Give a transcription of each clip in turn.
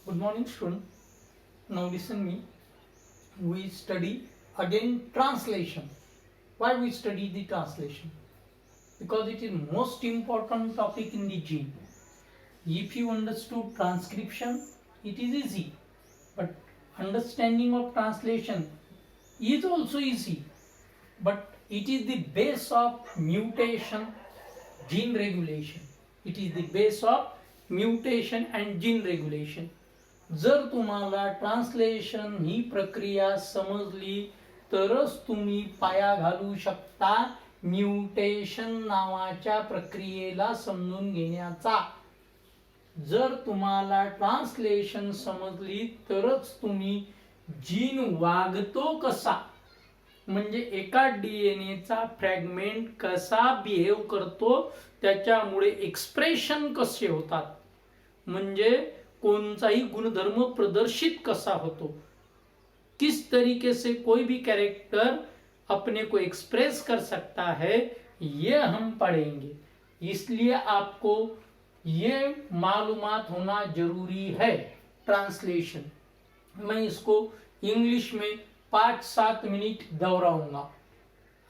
Good morning, student. Now listen me. We study again translation. Why we study the translation? Because it is most important topic in the gene. If you understood transcription, it is easy. But understanding of translation is also easy. But it is the base of mutation, gene regulation. It is the base of mutation and gene regulation. जर तुम्हाला translation ही प्रक्रिया समजली तरच तुम्ही पाया घालू शकता mutation नावाच्या प्रक्रियेला समजून घेण्याचा. जर तुम्हाला ट्रान्सलेशन समजली तरच तुम्ही जीन वागतो कसा, म्हणजे एका डीएनएचा फ्रॅगमेंट कसा बिहेव करतो, त्याच्यामुळे एक्सप्रेशन कसे होतात, म्हणजे कोणताही गुणधर्म प्रदर्शित कसा होतो, किस तरीके से कोई भी कैरेक्टर अपने को एक्सप्रेस कर सकता है, ये हम पढ़ेंगे. इसलिए आपको ये मालूमात होना जरूरी है. ट्रांसलेशन मैं इसको इंग्लिश में 5-7 मिनट दोहराऊंगा.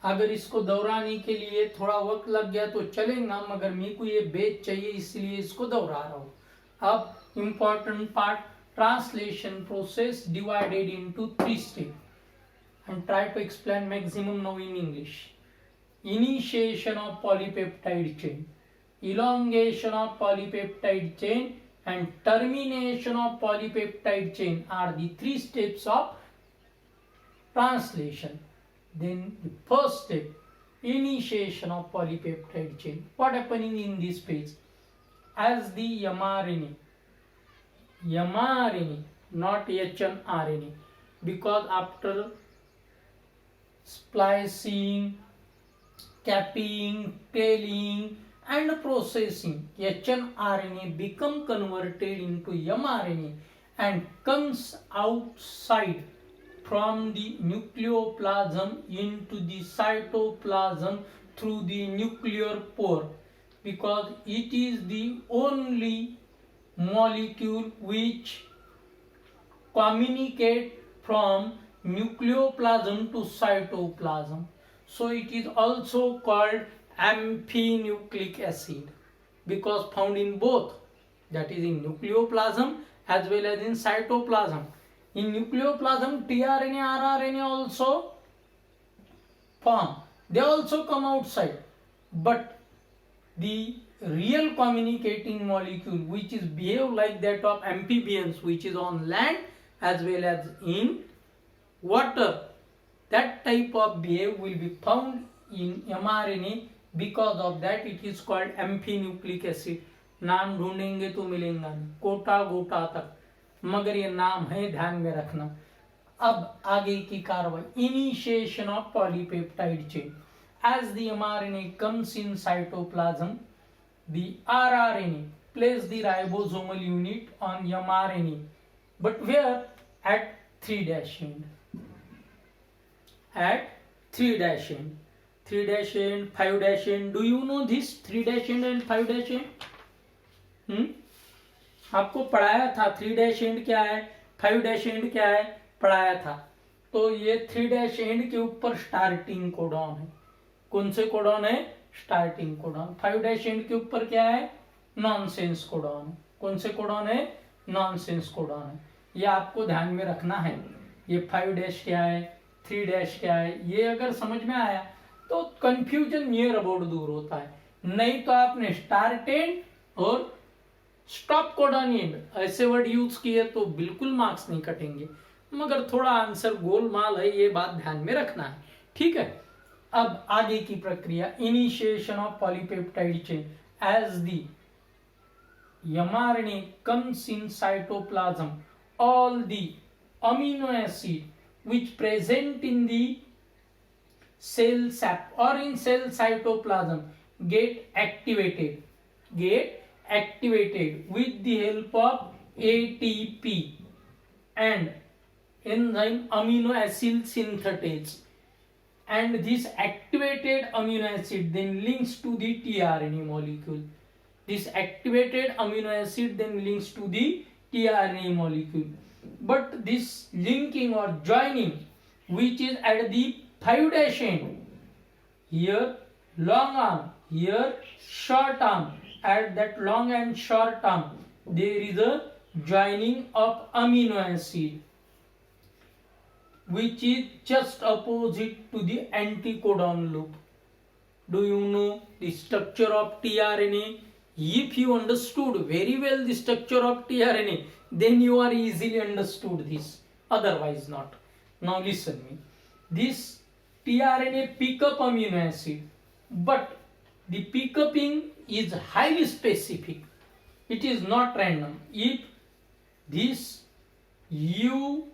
अगर इसको दोहराने के लिए थोड़ा वक्त लग गया तो चलेगा, मगर मेरे को ये बेस चाहिए इसलिए इसको दोहरा रहा हूँ. अब important part, translation process divided into 3 steps and try to explain maximum now in English. Initiation of polypeptide chain, elongation of polypeptide chain and termination of polypeptide chain are the 3 steps of translation. Then the first step, initiation of polypeptide chain. What happening in this phase? As the mRNA, not hnRNA, because after splicing, capping, tailing and processing, hnRNA become converted into mRNA and comes outside from the nucleoplasm into the cytoplasm through the nuclear pore, because it is the only molecule which communicate from nucleoplasm to cytoplasm. So it is also called amphinucleic acid, because found in both, that is in nucleoplasm as well as in cytoplasm. In nucleoplasm, tRNA, rRNA also form. They also come outside, but the real communicating molecule which is behave like that of amphibians, which is on land as well as in water, that type of behave will be found in mRNA. Because of that it is called amphinucleic acid. नाम ढूंढेंगे तो मिलेगा नहीं, कोटा गोटा तक, मगर ये नाम है, ध्यान में रखना. अब आगे की कार्रवाई, initiation of polypeptide chain. As the mRNA comes in cytoplasm, the rRNA places the ribosomal unit on mRNA, but where? At 3' end. At 3' end. 3' end, 5' end. Do you know this 3' end and 5' end? आपको पढ़ाया था 3' end क्या है, 5' end क्या है, पढ़ाया था. तो ये 3' end के ऊपर स्टार्टिंग कोडॉन है. कौन से कोडॉन है? Starting codon. 5' end के ऊपर क्या है? Nonsense codon. कौन से कोडॉन है? नॉनसेंस कोडॉन है. ये आपको ध्यान में रखना है. ये 5' क्या है, 3' क्या है, ये अगर समझ में आया तो कंफ्यूजन नियर अबाउट दूर होता है. नहीं तो आपने स्टार्ट एंड और स्टॉप कोडॉन एंड ऐसे वर्ड यूज किए तो बिल्कुल मार्क्स नहीं कटेंगे, मगर थोड़ा आंसर गोलमाल है, ये बात ध्यान में रखना है. ठीक है. अब आगे की प्रक्रिया, initiation of polypeptide chain. As the mRNA comes in cytoplasm, all the amino acid which present in the cell sap or in cell cytoplasm get activated with the help of ATP and enzyme amino acid synthetase. And this activated amino acid then links to the tRNA molecule. This activated amino acid then links to the tRNA molecule. But this linking or joining which is at the 5' end, here long arm, here short arm, at that long and short arm there is a joining of amino acid which is just opposite to the anticodon loop. Do you know the structure of tRNA? If you understood very well the structure of tRNA, then you are easily understood this, otherwise not. Now listen me. This tRNA pick up amino acid, but the pickupping is highly specific. It is not random. If this UAC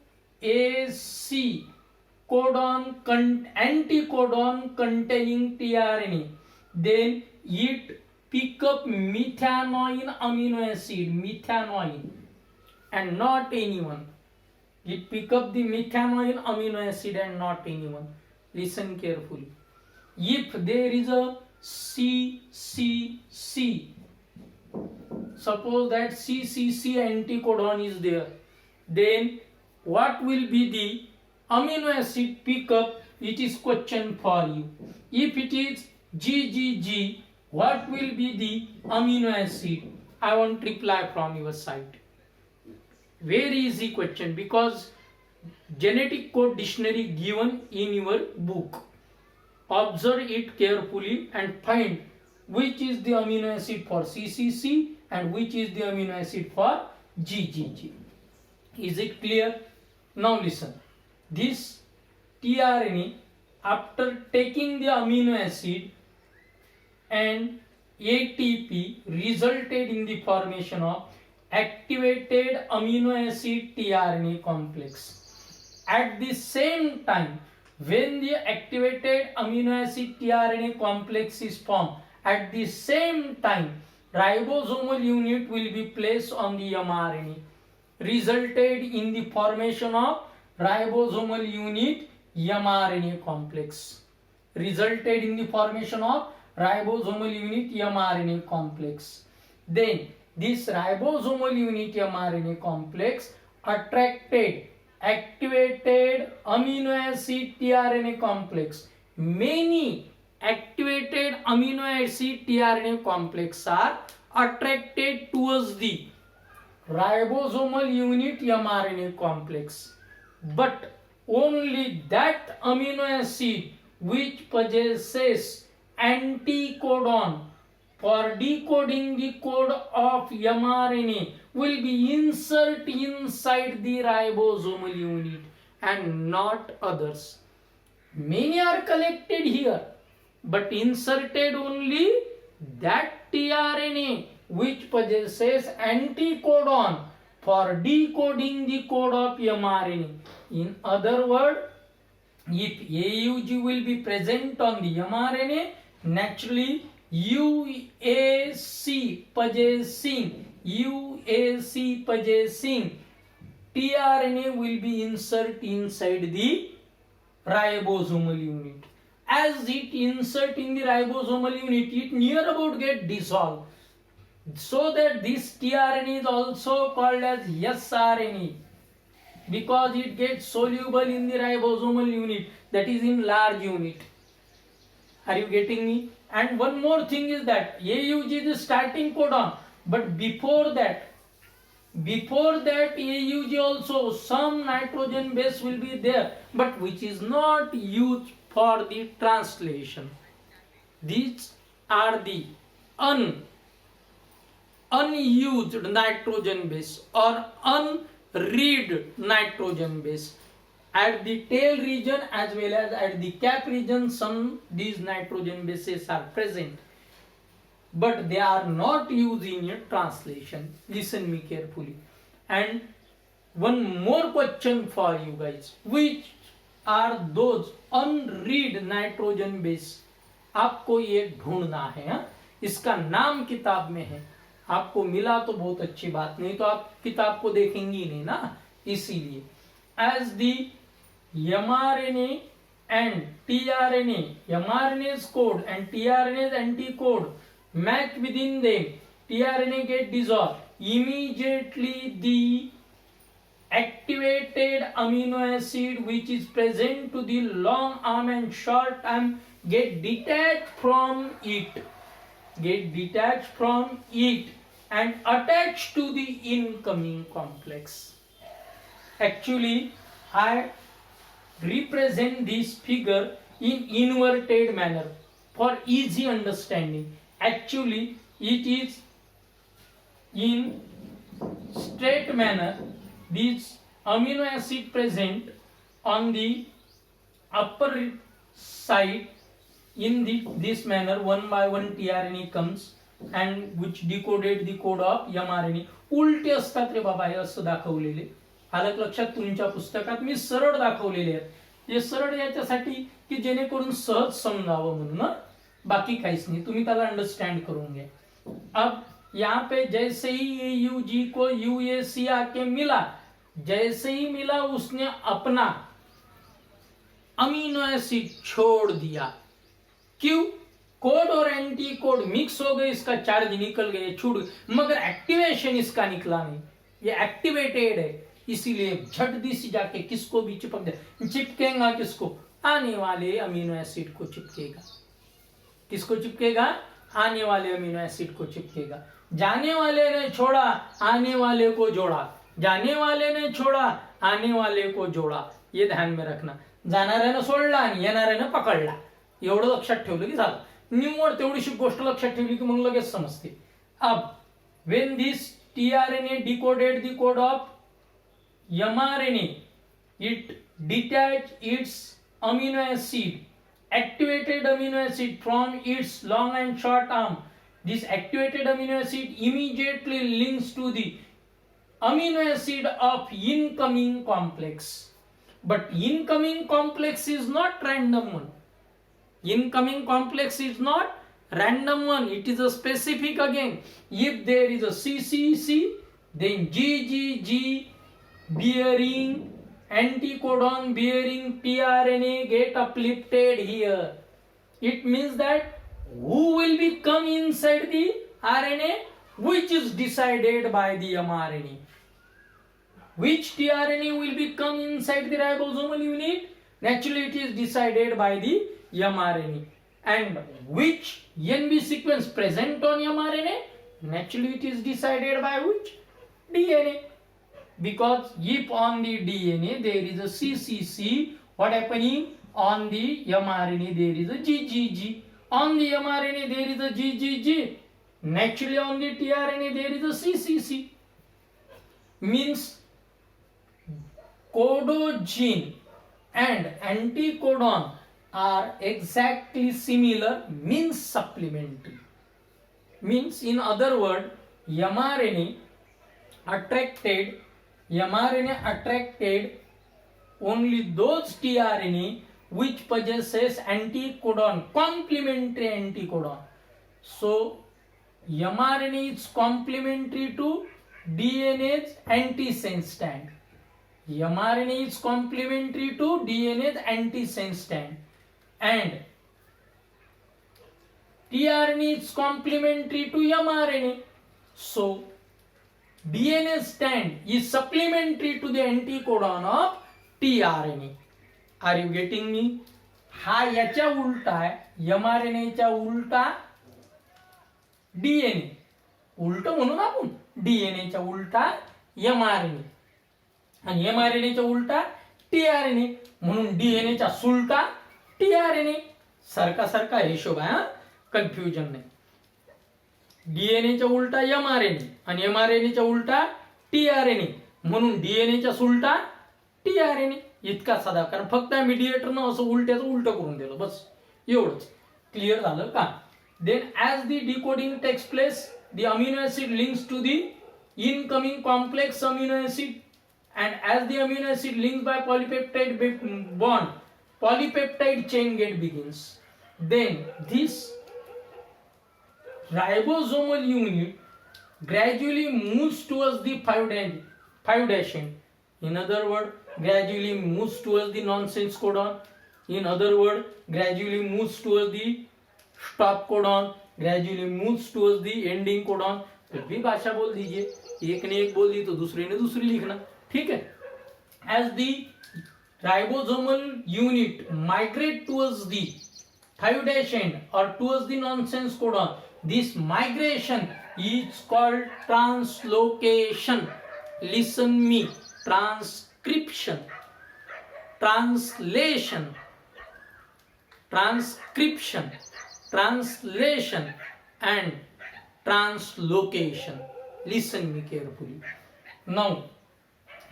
anticodon containing tRNA, then it pick up methanoid amino acid, methanoid, and not anyone. It pick up the methanoid amino acid and not anyone. Listen carefully. If there is a CCC, suppose that CCC anticodon is there, then what will be the amino acid pickup? It is question for you. If it is GGG, what will be the amino acid? I want reply from your side. Very easy question, because genetic code dictionary given in your book. Observe it carefully and find which is the amino acid for CCC and which is the amino acid for GGG. Is it clear? Now listen. This tRNA, after taking the amino acid and ATP, resulted in the formation of activated amino acid tRNA complex. At the same time, when the activated amino acid tRNA complex is formed, at the same time ribosomal unit will be placed on the mRNA, resulted in the formation of ribosomal unit mRNA complex. Resulted in the formation of ribosomal unit mRNA complex. Then this ribosomal unit mRNA complex attracted activated amino acid tRNA complex. Many activated amino acid tRNA complex are attracted towards the ribosomal unit mRNA complex, but only that amino acid which possesses anticodon for decoding the code of mRNA will be inserted inside the ribosomal unit and not others. Many are collected here, but inserted only that tRNA which possesses anticodon for decoding the code of mRNA. In other words, if AUG will be present on the mRNA, naturally UAC possessing tRNA will be inserted inside the ribosomal unit. As it insert in the ribosomal unit, it near about get dissolved. So that this tRNA is also called as sRNA, because it gets soluble in the ribosomal unit, that is in large unit. Are you getting me? And one more thing is that AUG is the starting codon, but before that AUG also some nitrogen base will be there, but which is not used for the translation. These are the unused nitrogen base or unread nitrogen base. At the tail region as well as at the cap region, some these nitrogen bases are present, but they are not used in a translation. Listen me carefully. And one more question for you guys. Which are those unread nitrogen base? आपको ये ढूंढना है, हा? इसका नाम किताब में है, आपको मिला तो बहुत अच्छी बात, नहीं तो आप किताब को देखेंगे ही नहीं ना. इसीलिए as the mRNA and tRNA, mRNA's code and tRNA's anticode match within them, tRNA get dissolved, immediately the activated amino acid which is present to the long arm and short arm get detached from it and attached to the incoming complex. Actually, I represent this figure in inverted manner for easy understanding. Actually, it is in straight manner. This amino acid present on the upper side in this manner, one by one tRNA comes and which decoded the code of mRNA. उलटे असतात रे बाबा हे असं दाखवलेले. आलं लक्षात तुमच्या पुस्तकात मी सरळ दाखवलेले आहेत. हे सरळ याच्यासाठी की जेणेकरून सहज समजावं म्हणून, बाकी काहीच नाही, तुम्ही त्याला अंडरस्टँड करून घ्या. अब यहाँ पे जैसे ही ये यूजी को यूएसी आके मिला, जैसे ही मिला उसने अपना अमीनो एसिड छोड़ दिया. क्यों? कोड और एंटी कोड मिक्स हो गए, इसका चार्ज निकल गए, छूट गए, मगर एक्टिवेशन इसका निकला नहीं. ये एक्टिवेटेड है, इसीलिए झट दी जाके किसको भी चिपक दे. चिपकेगा किसको? आने वाले अमीनो एसिड को चिपकेगा. किसको चिपकेगा? आने वाले अमीनो एसिड को चिपकेगा. जाने वाले ने छोड़ा, आने वाले को जोड़ा. जाने वाले ने छोड़ा, आने वाले को जोड़ा. ये ध्यान में रखना. जाणाऱ्यानं सोडला आणि येणाऱ्यानं पकडला. एवढं लक्षात ठेवलं की झालं. निव्वळ तेवढीशी गोष्ट लक्षात ठेवली की मग लगेच समजते. अब when this tRNA decoded the code of mRNA, it detached its amino acid, activated amino acid from its long and short arm. This activated amino acid immediately links to the amino acid of incoming complex. But incoming complex is not random one. Incoming complex is not random one. It is a specific again. If there is a CCC, then GGG bearing anticodon bearing tRNA get uplifted here. It means that who will be come inside the RNA, which is decided by the mRNA. Which tRNA will be come inside the ribosomal unit? Naturally, it is decided by the mRNA. And which NB sequence present on mRNA? Naturally, it is decided by which? DNA. Because if on the DNA there is a CCC, what happening? On the mRNA there is a GGG. On the mRNA there is a GGG. Naturally, on the tRNA there is a CCC. Means codogene and anticodon are exactly similar, means supplementary. Means in other word, mRNA attracted only those tRNA which possesses anticodon, complementary anticodon. So mRNA is complementary to DNA's antisense stand. mRNA is complementary to DNA's antisense stand, and tRNA is complementary to mRNA. So DNA stand is supplementary to the anticodon of tRNA. Are you getting me? हा याच्या उलटा आहे, mRNA च्या उलटा DNA. उलट म्हणून आपण DNA च्या उलटा mRNA आणि mRNA च्या उलटा tRNA, म्हणून DNA च्या सुलटा tRNA. सारखा सारखा हिशोब आहे, कन्फ्युजन नाही. DNA च्या उलटा mRNA आणि mRNA च्या उलटा tRNA, म्हणून DNA च्या सुलटा tRNA. इतका साधा, कारण फक्त मीडिएटरनं असं उलट्याचं उलट करून दिलं, बस एवढंच. क्लिअर झालं का? Then as the decoding takes place, the amino acid links to the incoming complex amino acid, and as the amino acid links by polypeptide bond, polypeptide chain get begins. Then this ribosomal unit gradually moves towards the 5' end. In other word, gradually moves towards the nonsense codon. In other word, gradually moves towards the stop codon, gradually moves towards the ending codon. फिर भी भाषा बोल दीजिए. एक ने एक बोल दी तो दूसरे ने दूसरी लिखना, ठीक है। As the ribosomal unit migrate towards the 5' end or towards the nonsense codon, this migration is called translocation. Listen me, transcription, translation, transcription, translation and translocation. Listen me carefully. Now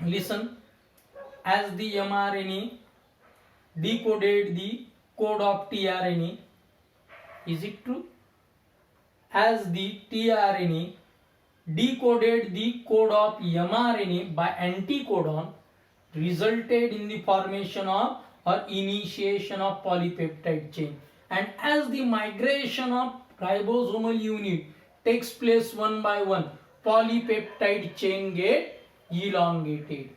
listen, as the mRNA decoded the code of tRNA, is it true? As the tRNA decoded the code of mRNA by anticodon, resulted in the formation of or initiation of polypeptide chain. And as the migration of ribosomal unit takes place one by one, polypeptide chain get elongated.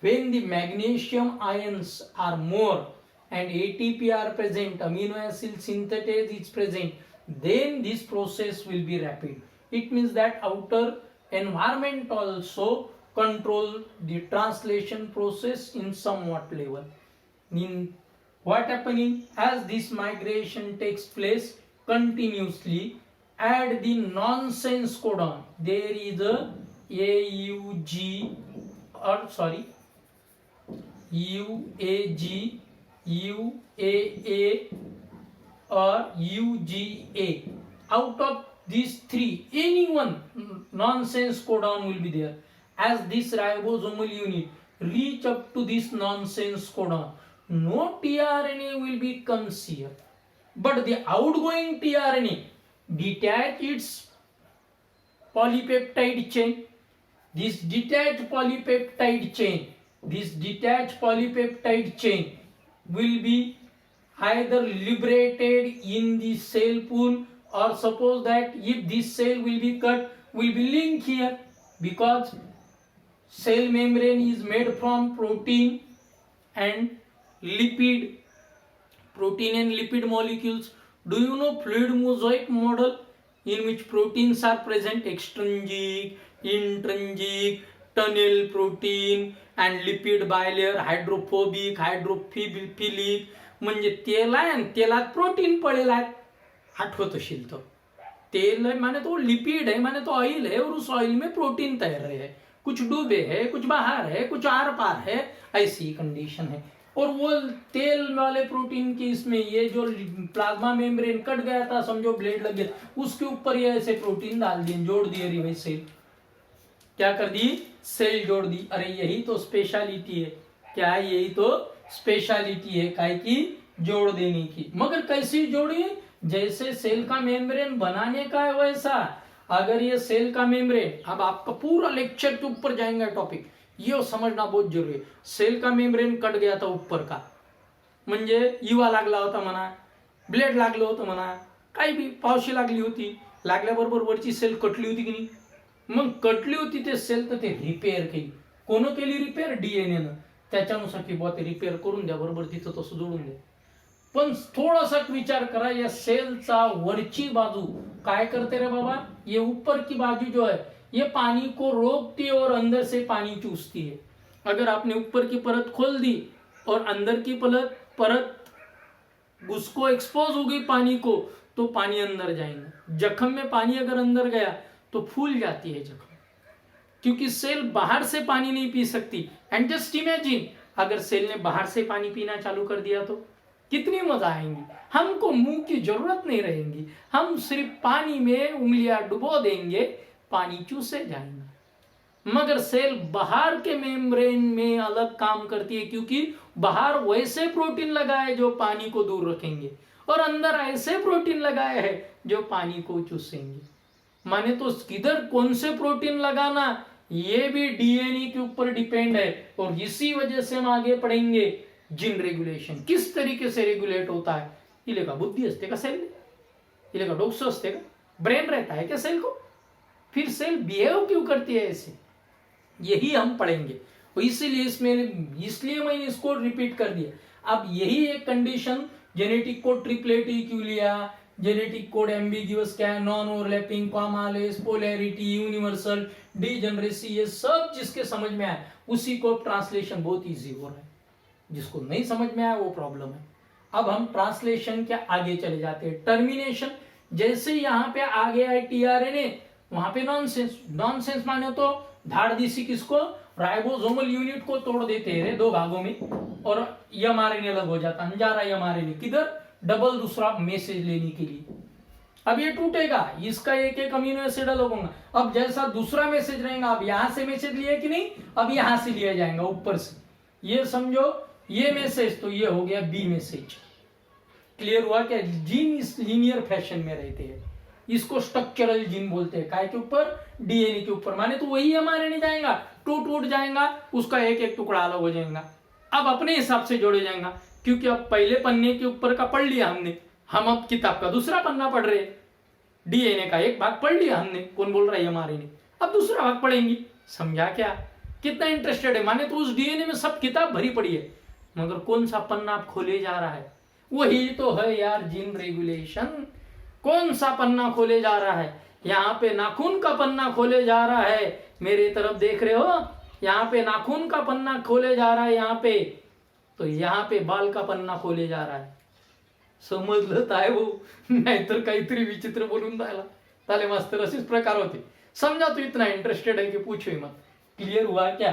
When the magnesium ions are more and ATP are present, amino acid synthetase is present, then this process will be rapid. It means that outer environment also control the translation process in somewhat level. In what happening, as this migration takes place continuously, add the nonsense codon. There is a UAG UAA or UGA. Out of these three, any one nonsense codon will be there. As this ribosomal unit reach up to this nonsense codon, no tRNA will be comes here, but the outgoing tRNA detach its polypeptide chain. This detached polypeptide chain will be either liberated in the cell pool, or suppose that if this cell will be cut, will be linked here, because cell membrane is made from protein and lipid molecules. Do you know fluid mosaic model in which proteins are present? Extrinsic, intrinsic, tunnel protein and lipid bilayer, hydrophobic, hydrophilic. म्हणजे तेल आहे आणि तेलात protein पडेल आहे, आठवत असेल तो. तेल है माने तो लिपिड है, माने तो ऑयल है, और उस ऑयल में प्रोटीन तैर रहे हैं, कुछ डूबे है, कुछ बाहर है, कुछ आर पार है, ऐसी कंडीशन है. और वो तेल वाले प्रोटीन की इसमें ये जो प्लाज्मा मेम्ब्रेन कट गया था, समझो ब्लेड लग गया, उसके ऊपर ये ऐसे प्रोटीन डाल दिए, जोड़ दिए. अरे भाई सेल क्या कर दी, सेल जोड़ दी. अरे यही तो स्पेशलिटी है. क्या है? यही तो स्पेशलिटी है काय की, जोड़ देने की. मगर कैसी जोड़ी? जैसे सेल का मेम्ब्रेन बनाने का है वैसा. अगर ये सेल का मेम्ब्रेन, अब आपका पूरा लेक्चर के ऊपर जाएंगे टॉपिक, ये समझना बहुत जरूरी है. सेल का मेम्ब्रेन कट गया था ऊपर का, म्हणजे युवा लागला होता म्हणा, ब्लेड लागलं होतं म्हणा, काही बी पावशी लागली होती, लागल्याबरोबर वरची सेल कटली होती की नाही. मग कटली होती ते सेल, तर ते रिपेअर केली. कोण केली रिपेअर? डीएनएनं. त्याच्यानुसार की बुवा ते रिपेअर करून द्या, बरोबर तिथं तसं जोडून द्या. पण थोडासा विचार करा, या सेलचा वरची बाजू काय करते रे बाबा? ये ऊपर की बाजू जो है ये पानी को रोकती है और अंदर से पानी चूसती है. अगर आपने ऊपर की परत खोल दी और अंदर की परत उसको एक्सपोज हो गई पानी को, तो पानी अंदर जाएगा. जख्म में पानी अगर अंदर गया तो फूल जाती है जख्म, क्योंकि सेल बाहर से पानी नहीं पी सकती. एंड जस्ट इमेजिन, अगर सेल ने बाहर से पानी पीना चालू कर दिया तो कितनी मजा आएंगी. हमको मुंह की जरूरत नहीं रहेगी, हम सिर्फ पानी में उंगलियां डुबो देंगे, पानी चूसे जाएगा. मगर सेल बाहर के मेम्ब्रेन में अलग काम करती है, क्योंकि बाहर वैसे प्रोटीन लगाए जो पानी को दूर रखेंगे, और अंदर ऐसे प्रोटीन लगाए हैं जो पानी को चूसेंगे. माने तो किधर कौन से प्रोटीन लगाना, ये भी डीएनए के ऊपर डिपेंड है. और इसी वजह से हम आगे पढ़ेंगे जीन रेगुलेशन किस तरीके से रेगुलेट होता है. इले का बुद्धि असते का सेल, इले का डोक्सो असते का, ब्रेन रहता है क्या सेल को? फिर सेल बिहेव क्यों करती है ऐसे, यही हम पढ़ेंगे. इसलिए मैंने इसको रिपीट कर दिया. अब यही एक कंडीशन जेनेटिक को ट्रिप्लेट इक्यूलिया, जेनेटिक कोड एम्बिग्यूअस क्या है, non overlapping, commaless, polarity, universal, degeneracy, ये सब जिसके समझ में आए उसी को ट्रांसलेशन बहुत इजी हो रहा है, जिसको नहीं समझ में आया वो प्रॉब्लम है। अब हम ट्रांसलेशन के आगे चले जाते हैं। टर्मिनेशन, जैसे यहां पे आ गया है टीआरएनए, वहां पे नॉनसेंस। नॉनसेंस माने तो धाड़दीसी किसको, राइबोसोमल यूनिट को तोड़ देते हैं दो भागों में और एमआरएनए अलग हो जाता है। जा रहा है एमआरएनए किधर, डबल दूसरा मैसेज लेने के लिए। अब ये टूटेगा, इसका एक एक अमीनो एसिड अलग होगा। अब जैसा दूसरा मैसेज रहेगा, अब यहां से मैसेज लिया कि नहीं, अब यहां से लिया जाएगा ऊपर से। ये समझो ये मैसेज तो ये हो गया बी मैसेज। क्लियर हुआ क्या? जीन इस लीनियर फैशन में रहते हैं, इसको स्ट्रक्चरल जीन बोलते हैं। काय के ऊपर, डीएनए के ऊपर। माने तो वही एमआरएनए जाएगा, टूट जाएगा, उसका एक एक टुकड़ा अलग हो जाएगा। अब अपने हिसाब से जोड़े जाएगा, क्योंकि अब पहले पन्ने के ऊपर का पढ़ लिया हमने, हम अब किताब का दूसरा पन्ना पढ़ रहे हैं। डीएनए का एक भाग पढ़ लिया हमने, कौन बोल रहा है एमआरएनए, अब दूसरा भाग पढ़ेंगे। समझा क्या? कितना इंटरेस्टेड है? माने तो उस डीएनए में सब किताब भरी पड़ी है, मगर कौन सा पन्ना आप खोले जा रहा है? वही तो है यार जीन रेगुलेशन। कौन सा पन्ना खोले जा रहा है? यहाँ पे नाखून का पन्ना खोले जा रहा है, मेरे तरफ देख रहे हो, यहाँ पे नाखून का पन्ना खोले जा रहा है, यहाँ पे तो यहाँ पे बाल का पन्ना खोले जा रहा है। समजलं काय हो? नाहीतर काहीतरी विचित्र बोलून राहिला, ताले मास्तर असेच प्रकार होते। समझा तो इतना इंटरेस्टेड है कि पूछो ही मत। क्लियर हुआ क्या?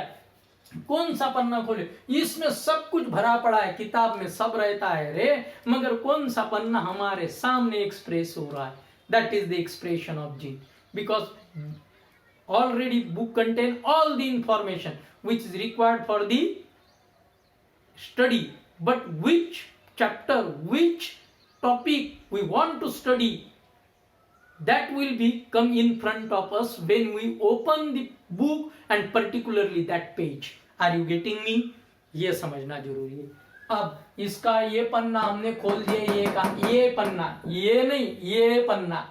कौन सा पन्ना खोले? इसमें सब कुछ भरा पड़ा है, किताब में सब रहता है रे, मगर कौन सा पन्ना हमारे सामने एक्सप्रेस हो रहा है, that is the expression of gene. Because already book contain all the information which is required for the study, but which chapter, which topic we want to study, that will be come in front of us when we open the book and particularly that page. Are you getting me? ये समझना जरूरी है। अब इसका ये पन्ना हमने खोल दिया, ये का ये पन्ना, ये नहीं ये पन्ना,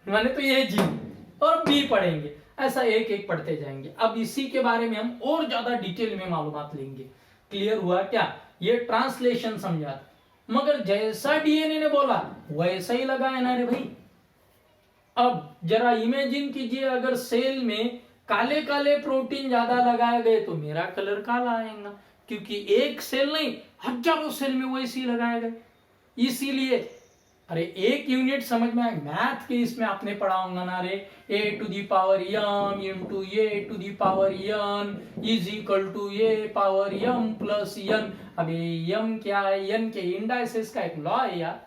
माने तो ये जीन, और बी पढ़ेंगे, ऐसा एक एक पढ़ते जाएंगे। अब इसी के बारे में हम और ज्यादा डिटेल में मालूमात लेंगे। क्लियर हुआ क्या? ये ट्रांसलेशन समझा, मगर जैसा डीएनए ने बोला वैसा ही लगाया ना रे भाई। अब जरा इमेजिन कीजिए, अगर सेल में काले काले प्रोटीन ज्यादा लगाए गए तो मेरा कलर काला आएगा, क्योंकि एक सेल नहीं हजारों सेल में वैसे ही लगाए गए। इसीलिए अरे एक यूनिट समझ में आए, मैथ के इसमें आपने पढ़ा होगा ना रे, a to the power m into a to the power n is equal to a power m plus n। अब ये m क्या है? n के इंडाइसेस का एक लॉ है यार,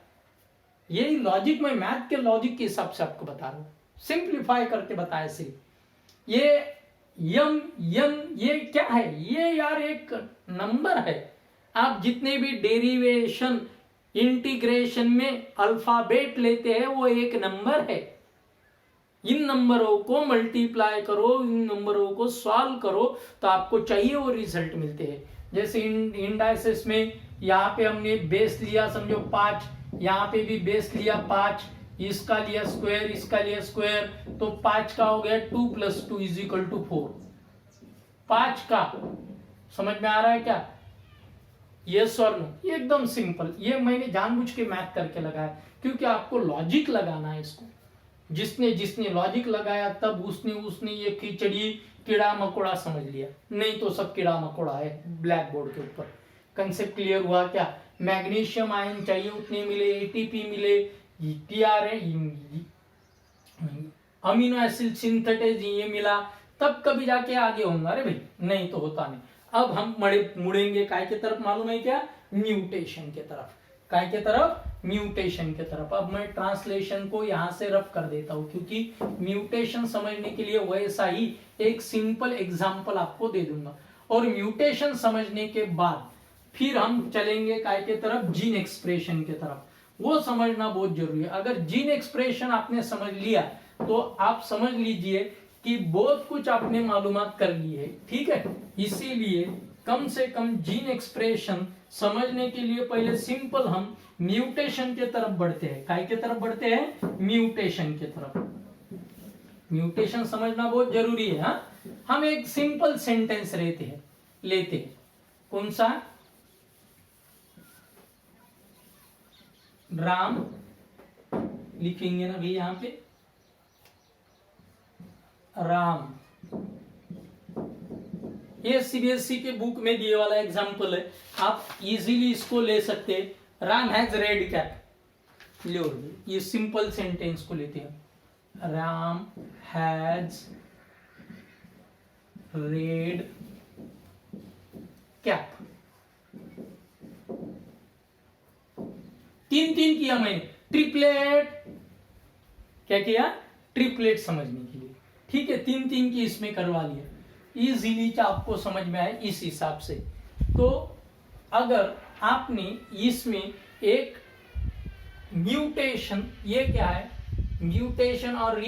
यही लॉजिक में मैथ के लॉजिक के हिसाब से आपको बता रहा हूं, सिंप्लीफाई करके बताया सिर्फ। ये m n ये क्या है? ये यार एक नंबर है। आप जितने भी डेरिवेशन इंटीग्रेशन में अल्फाबेट लेते हैं वो एक नंबर है। इन नंबरों को मल्टीप्लाई करो, इन नंबरों को सॉल्व करो तो आपको चाहिए वो रिजल्ट मिलते हैं। जैसे इंडाइसेस में यहाँ पे हमने बेस लिया समझो 5, यहाँ पे भी बेस लिया 5, इसका लिया स्क्वायर, इसका लिया स्क्वायर, तो 5 का हो गया 2 + 2 = 4। 5 का समझ में आ रहा है क्या? यस और नो, ये एकदम सिंपल। ये मैंने जानबूझ के मैथ करके लगाया क्योंकि आपको लॉजिक लगाना है इसको। जिसने जिसने लॉजिक लगाया तब उसने ये खिचड़ी कीड़ा मकोड़ा समझ लिया, नहीं तो सब कीड़ा मकोड़ा है ब्लैक बोर्ड के ऊपर। कंसेप्ट क्लियर हुआ क्या? मैग्नीशियम आयन चाहिए उतने मिले, एटीपी मिले, टीआरएन अमीनो एसिड सिंथेटेज ये मिला, तब कभी जाके आगे होगा। अरे भाई नहीं तो होता नहीं। अब हम मुड़ेंगे काय के तरफ मालूम है क्या? म्यूटेशन के तरफ। काय के तरफ? म्यूटेशन के तरफ। अब मैं ट्रांसलेशन को यहां से रफ कर देता हूं, क्योंकि म्यूटेशन समझने के लिए वैसा ही एक सिंपल एग्जांपल आपको दे दूंगा, और म्यूटेशन समझने के बाद फिर हम चलेंगे काय के तरफ? जीन एक्सप्रेशन के तरफ। वो समझना बहुत जरूरी है। अगर जीन एक्सप्रेशन आपने समझ लिया तो आप समझ लीजिए कि बहुत कुछ आपने मालूमात कर ली है। ठीक है, इसीलिए कम से कम जीन एक्सप्रेशन समझने के लिए पहले सिंपल हम म्यूटेशन के तरफ बढ़ते हैं। काय के तरफ बढ़ते हैं? म्यूटेशन के तरफ। म्यूटेशन समझना बहुत जरूरी है। हाँ, हम एक सिंपल सेंटेंस लेते हैं। कौन सा? राम लिखेंगे ना भाई यहाँ पे राम। ये सीबीएसई के बुक में दिए वाला एग्जाम्पल है, आप इजीली इसको ले सकते हैं। राम हैज रेड कैप, लो ये सिंपल सेंटेंस को लेते हैं, राम हैज रेड कैप। तीन किया मैंने, ट्रिपलेट, क्या किया, ट्रिपलेट समझने के लिए, ठीक है। तीन की इसमें करवा लिया, इजीली आपको समझ में आए इस हिसाब से। तो अगर आपने इसमें एक म्यूटेशन, ये क्या है म्यूटेशन और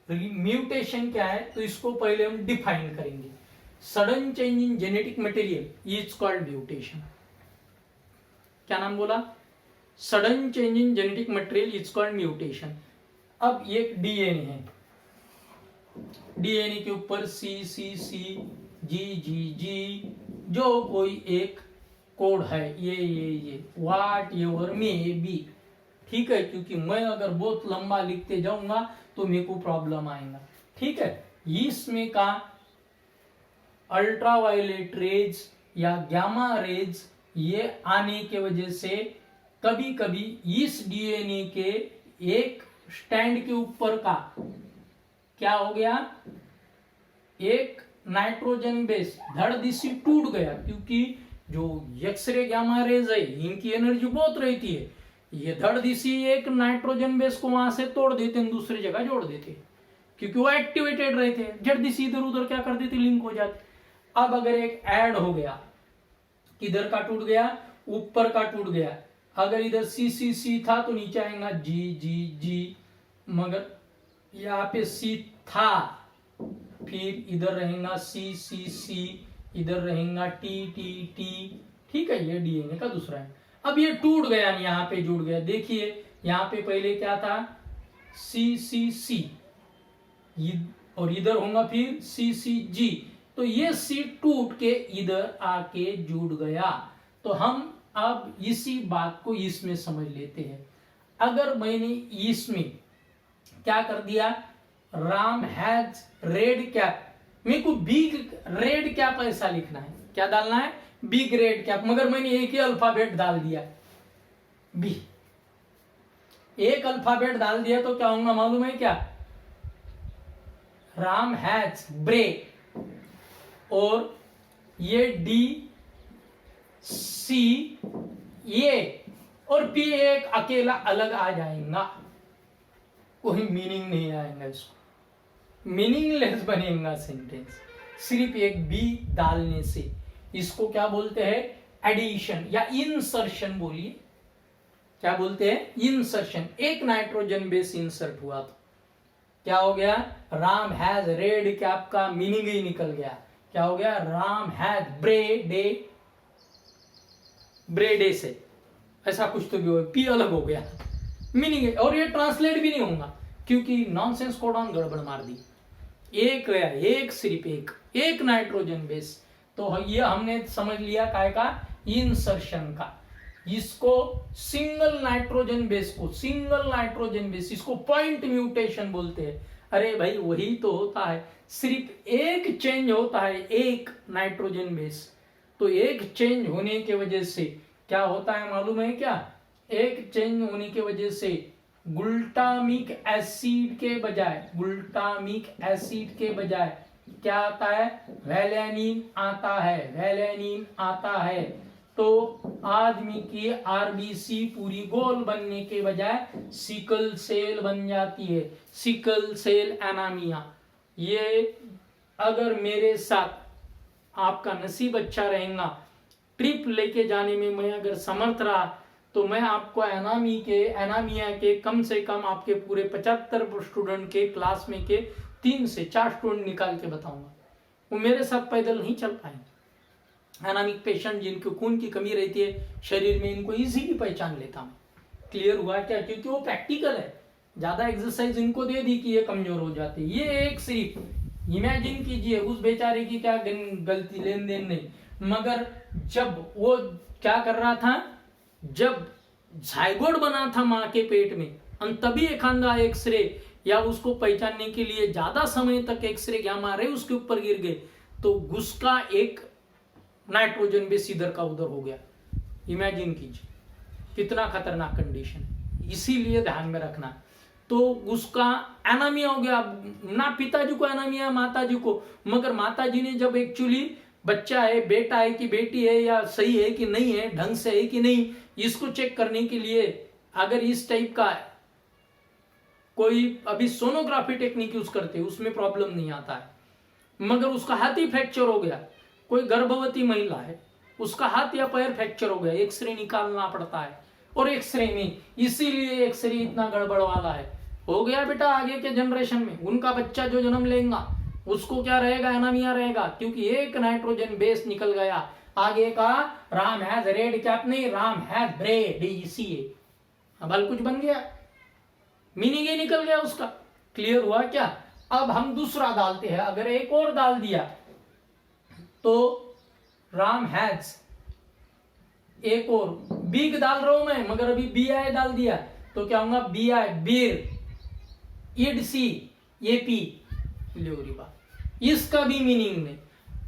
म्यूटेशन क्या है, तो इसको पहले हम डिफाइन करेंगे। Sudden change in genetic material is called mutation. क्या नाम बोला, sudden change in genetic material is called mutation. अब ये डीएनए है, डीएनए के ऊपर सी जी जो कोई एक कोड है, ये व्हाट एवर मे बी, ठीक है, क्योंकि मैं अगर बहुत लंबा लिखते जाऊंगा तो मेरे को प्रॉब्लम आएगा, ठीक है। इसमें का अल्ट्रावायलेट रेज या गामा रेज ये आने के वजह से कभी कभी इस डीएनए के एक स्टैंड के ऊपर का क्या हो गया, एक नाइट्रोजन बेस धड़ दिशी टूट गया, क्योंकि जो एक्सरे गामा रेज है इनकी एनर्जी बहुत रहती है, ये धड़ दिशी एक नाइट्रोजन बेस को वहां से तोड़ देते हैं, दूसरी जगह जोड़ देते हैं, क्योंकि वो एक्टिवेटेड रहते हैं, जड़ दिशी इधर उधर क्या कर देते, लिंक हो जाते। अब अगर एक ऐड हो गया, किधर का टूट गया, ऊपर का टूट गया, अगर इधर सी था तो नीचे आएगा जी, मगर यहाँ पे सी था, फिर इधर रहेगा सी, इधर रहेगा टी, ठीक है, ये डीएनए का दूसरा है। अब ये टूट गया, यहाँ पे जुड़ गया, देखिए यहाँ पे पहले क्या था, सी, और इधर होगा फिर जी, तो ये सी टूट के इधर आके जुड़ गया। तो हम अब इसी बात को इसमें समझ लेते हैं। अगर मैंने इसमें क्या कर दिया, राम हैज रेड कैप, मेरे को बिग रेड कैप ऐसा लिखना है, क्या डालना है, बिग रेड कैप, मगर मैंने एक ही अल्फाबेट डाल दिया बी, एक अल्फाबेट डाल दिया तो क्या होगा मालूम है क्या, राम हैज ब्रे, और ये डी सी ये और पी एक अकेला अलग आ जाएगा, कोई मीनिंग नहीं आएगा, इसको मीनिंगलेस बनेगा सेंटेंस सिर्फ एक बी डालने से। इसको क्या बोलते हैं, एडिशन या इंसर्शन, बोलिए क्या बोलते हैं, इंसर्शन। एक नाइट्रोजन बेस इंसर्ट हुआ तो क्या हो गया, राम हैज रेड कैप का मीनिंग ही निकल गया, क्या हो गया, राम हैज ब्रेडे से ऐसा कुछ तो भी हो, पी अलग हो गया मीनिंग है, और ये ट्रांसलेट भी नहीं होगा क्योंकि नॉनसेंस कोडॉन गड़बड़ मार दी, एक गया, एक सिर्फ एक नाइट्रोजन बेस। तो ये हमने समझ लिया काय का, इंसर्शन का। इसको सिंगल नाइट्रोजन बेस, इसको पॉइंट म्यूटेशन बोलते हैं। अरे भाई वही तो होता है, सिर्फ एक चेंज होता है, एक नाइट्रोजन बेस, तो एक चेंज होने के वजह से क्या होता है मालूम है क्या, एक चेंज होने के वजह से ग्लूटामिक एसिड के बजाय क्या आता है, वेलेनिन आता है। तो आदमी की आरबीसी पूरी गोल बनने के बजाय सिकल सेल बन जाती है, सिकल सेल एनीमिया। ये अगर मेरे साथ आपका नसीब अच्छा रहेगा, ट्रिप लेके जाने में मैं अगर समर्थ रहा, तो मैं आपको एनीमिया के कम से कम आपके पूरे 75 स्टूडेंट के क्लास में के 3 से 4 स्टूडेंट निकाल के बताऊंगा। वो मेरे साथ पैदल नहीं चल पाएंगे। एनीमिक पेशेंट जिनको खून की कमी रहती है शरीर में, इनको इजीली पहचान लेता हूँ। क्लियर हुआ क्या, क्योंकि वो प्रैक्टिकल है, ज्यादा एक्सरसाइज इनको दे दी कि ये कमजोर हो जाते। ये एक सिर्फ इमेजिन कीजिए, उस बेचारे की क्या गलती, लेन देन नहीं, मगर जब वो क्या कर रहा था, जब जायगोट बना था माँ के पेट में, और तभी एखादा एक्सरे या उसको पहचानने के लिए ज्यादा समय तक एक्सरे गामा रे उसके ऊपर गिर गए तो उसका एक नाइट्रोजन बेस इधर का उधर हो गया। इमेजिन कीजिए कितना खतरनाक कंडीशन है, इसीलिए ध्यान में रखना। तो उसका एनामिया हो गया, ना पिताजी को एनामिया माताजी को, मगर माताजी ने जब एक्चुअली बच्चा है, बेटा है कि बेटी है, या सही है कि नहीं है, ढंग से है कि नहीं, इसको चेक करने के लिए अगर इस टाइप का कोई अभी सोनोग्राफी टेक्निक यूज करते हैं उसमें प्रॉब्लम नहीं आता है, मगर उसका हाथ ही फ्रैक्चर हो गया, कोई गर्भवती महिला है उसका हाथ या पैर फ्रैक्चर हो गया, एक्सरे निकालना पड़ता है, और एक्सरे में इसीलिए एक्सरे इतना गड़बड़ वाला है। हो गया बेटा आगे के जनरेशन में उनका बच्चा जो जन्म लेगा उसको क्या रहेगा, एनामिया रहेगा, क्योंकि एक नाइट्रोजन बेस निकल गया। आगे का राम हैज रेड कैप नहीं, राम हैज ब्रेड, इसी अब हल कुछ बन गया, मीनिंग ही निकल गया उसका। क्लियर हुआ क्या? अब हम दूसरा डालते हैं, अगर एक और डाल दिया तो राम हैज, एक और बिग डाल रहा हूं मैं मगर अभी बी आई डाल दिया तो क्या होगा, बी आई बीर, इड सी एपी, इसका भी मीनिंग नहीं।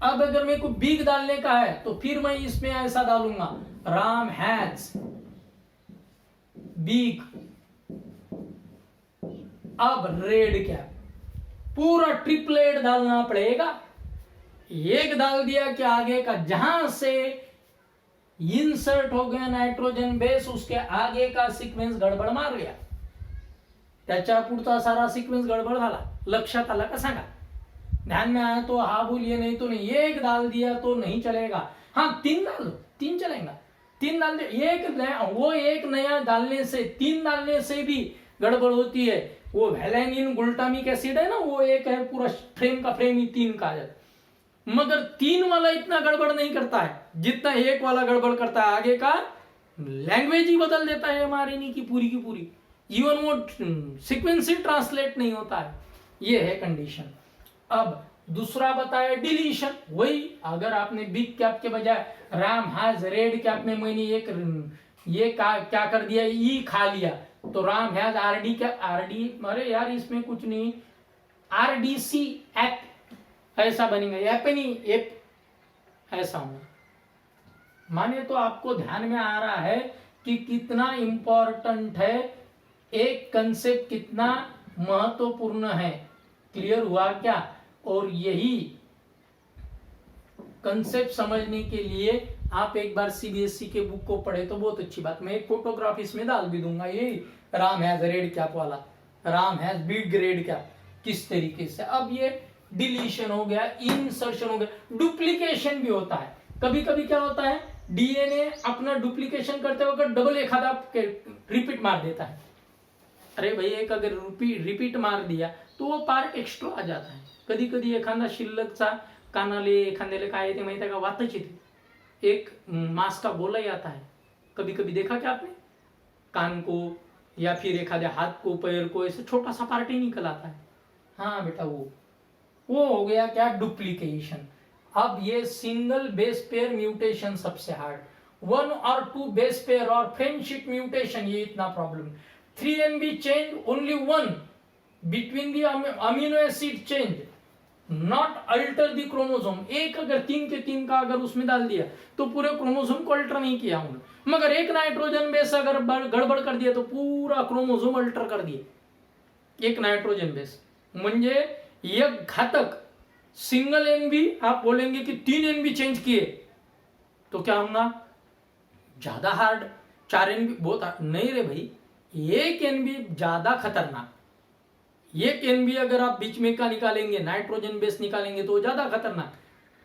अब अगर मेरे को बिग डालने का है तो फिर मैं इसमें ऐसा डालूंगा, राम हैज बिग, अब रेड कैप, पूरा ट्रिपलेट डालना पड़ेगा। एक डाल दिया कि आगे का जहां से इंसर्ट हो गया नाइट्रोजन बेस उसके आगे का सिक्वेन्स गडबड मार गया, त्याच्या पुढचा सारा सिक्वेन्स गडबड झाला। लक्षात आला का सांगा? ध्यान में आया तो हाँ बोलिए, नहीं तो नहीं। एक डाल दिया तो नहीं चलेगा, हाँ तीन डाल दो, तीन चलेगा, तीन डाल दो। एक वो एक नया डालने से, तीन डालने से भी गड़बड़ होती है। वो वेलानिन ग्लूटामिक एसिड है ना, वो एक है, पूरा फ्रेम का फ्रेम ही तीन का आ जाता, मगर तीन वाला इतना गड़बड़ नहीं करता है जितना एक वाला गड़बड़ करता है। आगे का लैंग्वेज ही बदल देता है mRNA की पूरी, इवन वो सीक्वेंस ही ट्रांसलेट नहीं होता है। ये है कंडीशन। अब दूसरा बताया डिलीशन, वही अगर आपने बिग कैप के बजाय राम हैज रेड कैप में मैंने एक ये क्या कर दिया, ई खा लिया तो Ram has RD cap, RD, अरे यार इसमें कुछ नहीं, आरडीसी एप ऐसा बनेगा, एप नहीं एप ऐसा होगा। माने तो आपको ध्यान में आ रहा है कि कितना इंपॉर्टेंट है, एक कंसेप्ट कितना महत्वपूर्ण है। क्लियर हुआ क्या? और यही कंसेप्ट समझने के लिए आप एक बार सीबीएसई के बुक को पढ़े तो बहुत अच्छी बात। मैं एक फोटोग्राफ इसमें डाल भी दूंगा, ये राम हैज रेड कैप वाला, Ram has big red cap, किस तरीके से। अब ये डिलीशन हो गया, इंसर्शन हो गया, डुप्लीकेशन भी होता है। कभी कभी क्या होता है, डीएनए अपना डुप्लीकेशन करते वक्त डबल एक आधा रिपीट मार देता है। अरे भाई एक अगर रिपीट मार दिया तो वो पार्ट एक्स्ट्रा आ जाता है। कधी कधी एखादा शिल्लकचा कानाले एखाद्याला काय येते माहिती आहे का, वातच येते, एक मांस का गोला ही आता है। कभी कभी देखा क्या आपने, कान को या फिर एखाद्या हाथ को, पैर को, ऐसे छोटा सा पार्ट ही निकल आता है। हाँ बेटा वो हो गया क्या, डुप्लीकेशन। अब ये सिंगल बेस पेयर म्यूटेशन सबसे हार्ड, 1 और 2 बेस पेयर और फ्रेंडशिप म्यूटेशन ये इतना problem. 3NB change only 1 between the amino acid change, not alter the chromosome. एक अगर 3 के 3 का अगर उसमें डाल दिया तो पूरे क्रोमोसोम को अल्टर नहीं किया उन्होंने, मगर एक नाइट्रोजन बेस अगर गड़बड़ कर दिया तो पूरा क्रोमोसोम अल्टर कर दिए एक नाइट्रोजन बेस। म्हणजे एक घातक सिंगल एनबी, आप बोलेंगे कि 3 NB चेंज किए तो क्या होगा, ज्यादा हार्ड। 4 NB बहुत हार्ड नहीं रे भाई, 1 NB ज्यादा खतरनाक। 1 NB अगर आप बीच में का निकालेंगे, नाइट्रोजन बेस निकालेंगे तो ज्यादा खतरनाक।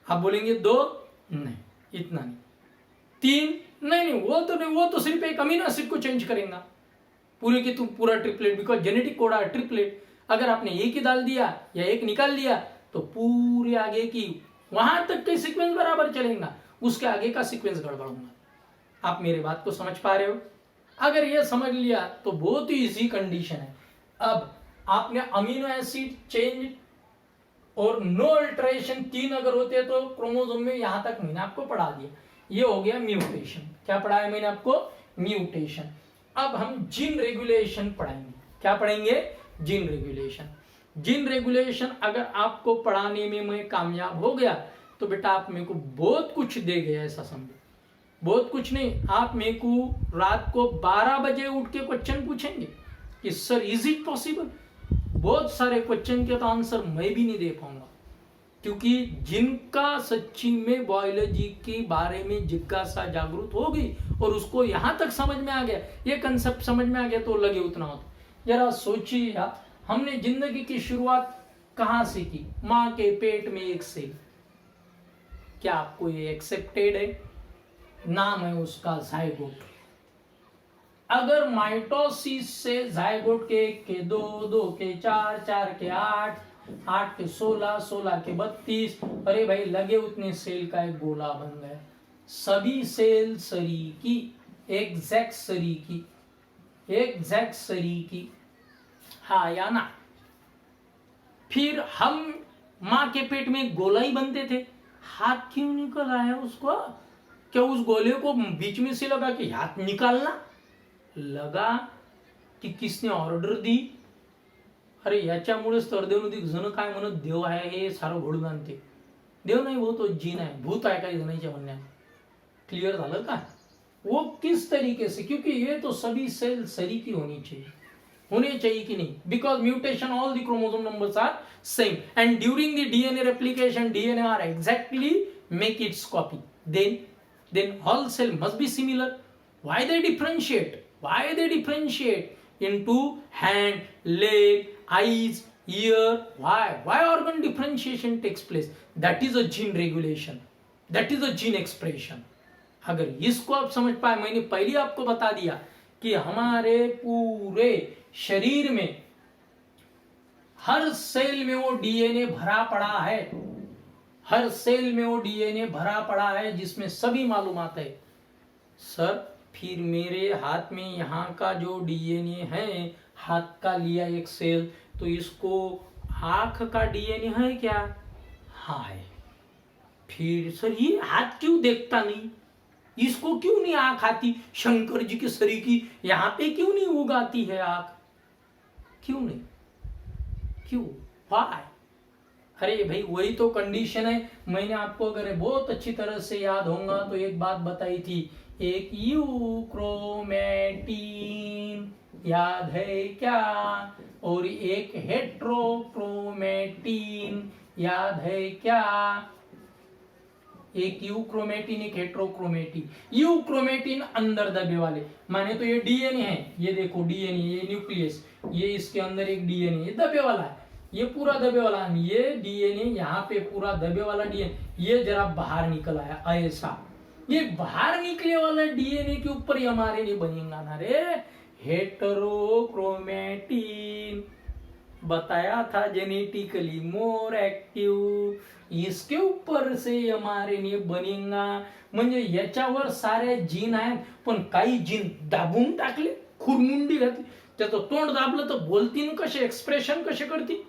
आप बोलेंगे 2 नहीं, इतना नहीं, 3 नहीं, वो तो सिर्फ एक अमीनो एसिड को चेंज करेगा पूरे की पूरा ट्रिपलेट, बिकॉज जेनेटिक कोड है ट्रिपलेट। अगर आपने एक ही डाल दिया या एक निकाल दिया तो पूरे आगे की वहां तक के सीक्वेंस बराबर चलेगा, उसके आगे का सीक्वेंस गड़बड़ होगा। आप मेरे बात को समझ पा रहे हो? अगर ये समझ लिया तो बहुत ही इजी कंडीशन है। अब आपने अमीनो एसिड चेंज और नो अल्टरेशन 3 अगर होते तो क्रोमोसोम में यहां तक मैंने आपको पढ़ा दिया, ये हो गया म्यूटेशन। क्या पढ़ाया मैंने आपको? म्यूटेशन। अब हम जीन रेगुलेशन पढ़ाएंगे। क्या पढ़ेंगे? Gene regulation. जीन रेगुलेशन अगर आपको पढ़ाने में मैं कामयाब हो गया तो बेटा आप मेरे को बहुत कुछ दे गए, ऐसा समझो। बहुत कुछ नहीं, आप मेरे को रात को 12 बजे उठ के क्वेश्चन पूछेंगे कि सर इज इट पॉसिबल। बहुत सारे क्वेश्चन के तो आंसर मैं भी नहीं दे पाऊंगा, क्योंकि जिनका सच्ची में बायोलॉजी के बारे में जिज्ञासा जागृत हो गई और उसको यहां तक समझ में आ गया, ये कंसेप्ट समझ में आ गया, तो लगे उतना होता। जरा सोचिए यार, हमने जिंदगी की शुरुआत कहां से की? मां के पेट में एक सेल। क्या आपको ये एक्सेप्टेड है? नाम है उसका जायगोट। अगर माइटोसिस से जायगोट के 1 के 2, 2 के 4, 4 के 8, 8 के 16, 16 के 32, अरे भाई लगे उतने सेल का एक गोला बन गया। सभी सेल सरीकी, एग्जैक्ट सरीकी, एग्जैक्ट सरीकी, हाँ या ना? फिर हम मां के पेट में गोला ही बनते थे, हाथ क्यों निकल आया उसको? क्या उस गोले को बीच में से लगा कि हाथ निकालना? लगा की किसने ऑर्डर दी? अरे याच्यामुळेच तर देवनुदिक जण काय म्हणत देव आहे हे सारं घडून आणते. देव नाही वो तो जीन है, भूत आहे काही जणांच्या म्हणण्यात. क्लियर झालं का? वो किस तरीके से, क्योंकि ये तो सभी सेल सरीकी होनी चाहिए, होने चाहिए कि नहीं, because mutation all the chromosome numbers are same and during the DNA replication DNA are exactly make its copy, then all cell must be similar. Why they differentiate? Why they differentiate into hand, leg, eyes, ear? Why organ differentiation takes place? That is a gene regulation. That is a gene expression. अगर इसको आप समझ पाए, मैंने पहले आपको बता दिया कि हमारे पूरे शरीर में हर सेल में वो डीएनए भरा पड़ा है, हर सेल में वो डीएनए भरा पड़ा है जिसमें सभी मालूमात है। सर फिर मेरे हाथ में यहाँ का जो डीएनए है, हाथ का लिया एक सेल, तो इसको आंख का डीएनए है क्या? हाँ है। फिर सर ये हाथ क्यों देखता नहीं, इसको क्यों नहीं आंख आती? शंकर जी के शरीर की यहाँ पे क्यों नहीं उगाती है आंख? क्यों नहीं? क्यों? वाई? अरे भाई वही तो कंडीशन है। मैंने आपको अगर बहुत अच्छी तरह से याद होगा तो एक बात बताई थी, एक यूक्रोमेटिन, याद है क्या? और एक हेट्रोक्रोमेटिन, याद है क्या? एक यूक्रोमेटिन, एक हेट्रोक्रोमेटिन। यूक्रोमेटिन अंदर दबे वाले, माने तो ये डीएनए है, ये देखो डीएनए, ये न्यूक्लियस, ये इसके अंदर एक डीएनए, ये दबे वाला है, ये पूरा दबे वाला, ये डीएनए यहाँ पे पूरा दबे वाला डीएनए, ये जरा बाहर निकल आया ऐसा। ये बाहर निकले वाला डीएनए के ऊपर हमारे नहीं बनेगा ना रे, हेटेरोक्रोमेटिन। बताया था जेनेटिकली मोर एक्टिव, इसके ऊपर से हमारे लिए बनेगा। म्हणजे याच्यावर सारे जीन आहेत, पण काही जीन दाबून टाकले, खुरमुंडी घातली, त्याचं तोंड दाबलं तर बोलती कसे, एक्सप्रेशन कसे करती?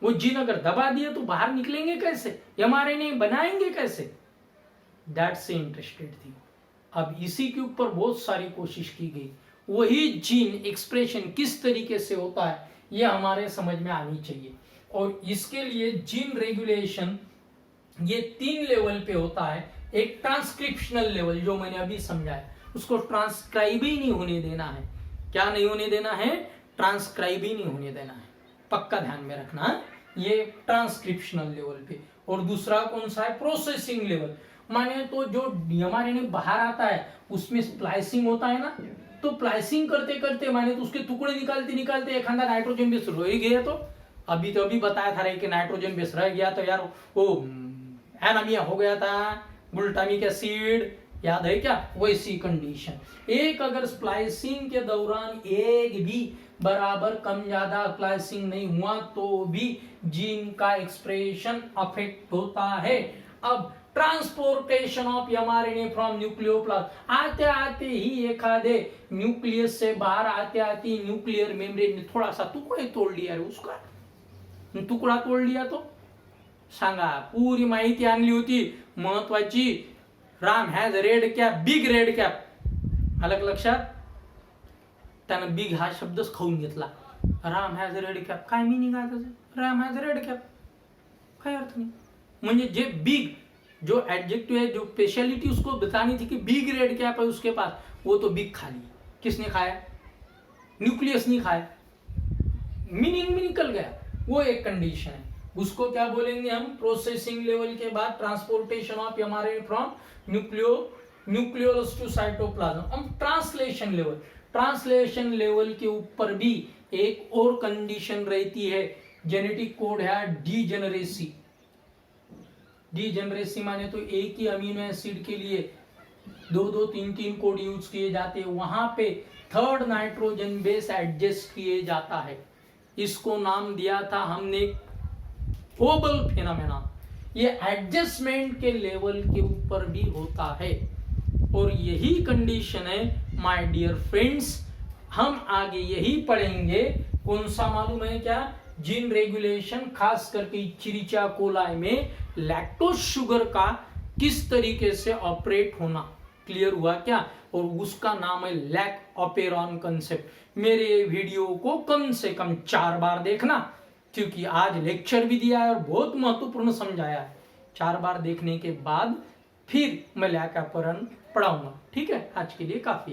वो जीन अगर दबा दिए तो बाहर निकलेंगे कैसे, एमआरएनए बनाएंगे कैसे? दैट से इंटरेस्टेड थी। अब इसी के ऊपर बहुत सारी कोशिश की गई, वही जीन एक्सप्रेशन किस तरीके से होता है ये हमारे समझ में आनी चाहिए। और इसके लिए जीन रेगुलेशन ये 3 लेवल पे होता है। एक ट्रांसक्रिप्शनल लेवल जो मैंने अभी समझाया, उसको ट्रांसक्राइब ही नहीं होने देना है। क्या नहीं होने देना है? ट्रांसक्राइब ही नहीं होने देना है, पक्का ध्यान में रखना। ये ट्रांसक्रिप्शनल लेवल पे। और दूसरा कौन सा है? Processing level. माने तो जो हमारे बाहर आता है उसमें स्प्लाइसिंग होता है ना, तो प्लाइसिंग करते करते माने तो उसके टुकड़े निकालते निकालते एखादा नाइट्रोजन बेस रह गया, तो अभी बताया था रे कि नाइट्रोजन बेस रह गया तो यार वो एनीमिया हो गया था, ग्लूटामिक एसिड, याद है क्या? वैसी कंडीशन। एक अगर स्प्लाइसिंग के दौरान एक भी बराबर कम ज्यादा स्प्लाइसिंग नहीं हुआ तो भी जीन का एक्सप्रेशन अफेक्ट होता है। अब ट्रांसपोर्टेशन ऑफ एमआरएनए फ्रॉम न्यूक्लियोप्लास्ट, आते आते ही एखादे न्यूक्लियस से बाहर आते आते न्यूक्लियर मेम्ब्रेन ने थोड़ा सा टुकड़ा तोड़ लिया, उसका टुकड़ा तोड़ लिया तो सांगा, पूरी माहिती आणली होती महत्वाची। Ram has red cap, big red cap, अलग लक्षात? त्यानं बिग हा शब्दच खाऊन घेतला. राम हॅज रेड कॅप, काय मिनिंग आहे त्याचं? राम हॅज रेड कॅप, काय अर्थ नहीं. म्हणजे जे बिग, जो एडजेक्टिव है, जो स्पेशलिटी उसको बतानी थी कि बिग रेड कैप है उसके पास, वो तो बिग खा ली. किसने खाया? न्यूक्लियस नहीं खाया, मीनिंग में निकल गया. वो एक कंडीशन है. उसको क्या बोलेंगे हम? प्रोसेसिंग लेवल के बाद transportation of mRNA from nucleolus to cytoplasm. हम ट्रांसलेशन लेवल के ऊपर भी एक और कंडीशन रहती है. जेनेटिक कोड है डीजेनरेसी. डीजेनरेसी माने तो एक ही अमीनो एसिड के लिए 2-2, 3-3 कोड यूज किए जाते हैं. वहां पे थर्ड नाइट्रोजन बेस एडजस्ट किए जाता है. इसको नाम दिया था हमने ओबल फेनोमेना. ये एडजस्टमेंट के लेवल के ऊपर भी होता है. और यही कंडीशन है माय डियर फ्रेंड्स, हम आगे यही पढ़ेंगे. कौन सा मालूम है क्या? जीन रेगुलेशन, खास करके चिरिचा कोलाई में लैक्टोज शुगर का किस तरीके से ऑपरेट होना. क्लियर हुआ क्या? और उसका नाम है लैक ऑपेरॉन कंसेप्ट. मेरे वीडियो को कम से कम 4 बार देखना, क्योंकि आज लेक्चर भी दिया है और बहुत महत्वपूर्ण समझाया है. 4 बार देखने के बाद फिर मैं लैक ऑपेरॉन पढ़ाऊंगा. ठीक है, आज के लिए काफी है.